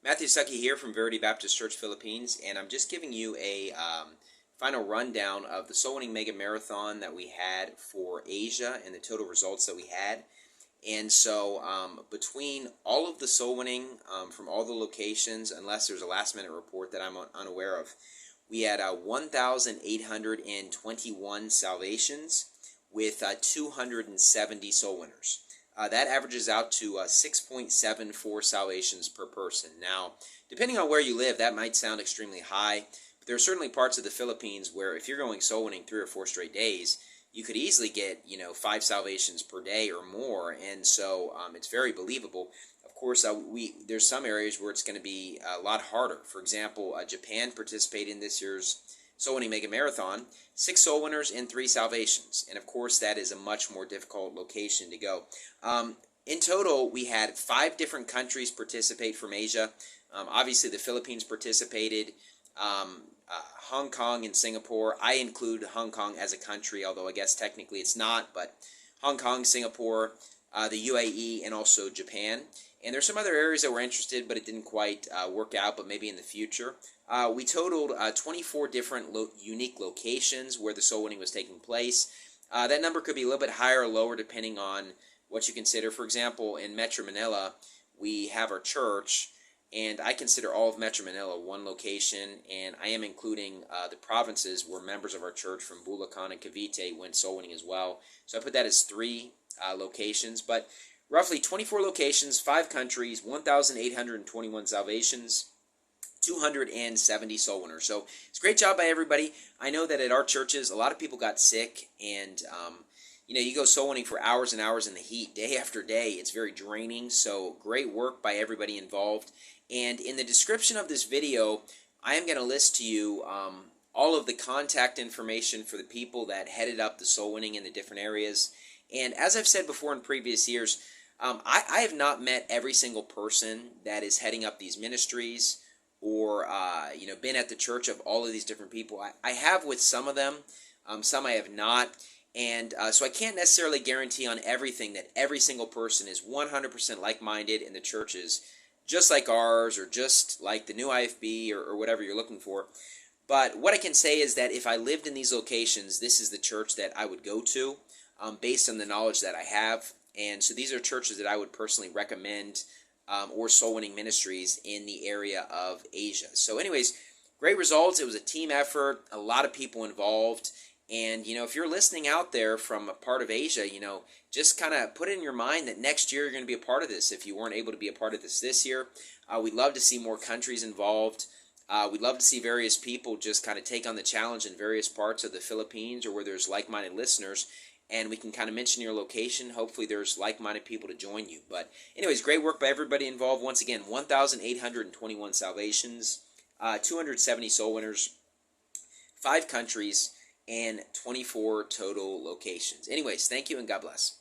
Matthew Stuckey here from Verity Baptist Church Philippines, and I'm just giving you a final rundown of the Soulwinning Mega Marathon that we had for Asia and the total results that we had. And so between all of the soul winning from all the locations, unless there's a last-minute report that I'm unaware of, we had 1,821 salvations with 270 soul winners. That averages out to 6.74 salvations per person. Now, depending on where you live, that might sound extremely high, but there are certainly parts of the Philippines where if you're going soul winning 3 or 4 straight days, you could easily get 5 salvations per day or more, and so it's very believable. Of course, there's some areas where it's going to be a lot harder. For example, Japan participated in this year's Soul Winning Mega Marathon, 6 soul winners and 3 salvations, and of course that is a much more difficult location to go. In total, we had 5 different countries participate from Asia. Obviously, the Philippines participated. Hong Kong and Singapore. I include Hong Kong as a country, although I guess technically it's not, but Hong Kong, Singapore, the UAE, and also Japan. And there's some other areas that were interested, but it didn't quite work out, but maybe in the future. We totaled 24 different unique locations where the soul winning was taking place. That number could be a little bit higher or lower depending on what you consider. For example, in Metro Manila, we have our church, and I consider all of Metro Manila one location, and I am including the provinces where members of our church from Bulacan and Cavite went soul winning as well. So I put that as 3 locations, but roughly 24 locations, 5 countries, 1,821 salvations, 270 soul winners. So it's a great job by everybody. I know that at our churches, a lot of people got sick, and you go soul winning for hours and hours in the heat, day after day. It's very draining, so great work by everybody involved. And in the description of this video, I am going to list to you all of the contact information for the people that headed up the soul winning in the different areas. And as I've said before in previous years, I have not met every single person that is heading up these ministries or been at the church of all of these different people. I have with some of them, some I have not. And so I can't necessarily guarantee on everything that every single person is 100% like-minded in the churches, just like ours or just like the new IFB or whatever you're looking for. But what I can say is that if I lived in these locations, this is the church that I would go to based on the knowledge that I have. And so these are churches that I would personally recommend or soul-winning ministries in the area of Asia. So anyways, great results. It was a team effort, a lot of people involved. And, if you're listening out there from a part of Asia, just kind of put it in your mind that next year you're going to be a part of this if you weren't able to be a part of this year. We'd love to see more countries involved. We'd love to see various people just kind of take on the challenge in various parts of the Philippines or where there's like-minded listeners. And we can kind of mention your location. Hopefully there's like-minded people to join you. But anyways, great work by everybody involved. Once again, 1,821 salvations, 270 soul winners, 5 countries, and 24 total locations. Anyways, thank you and God bless.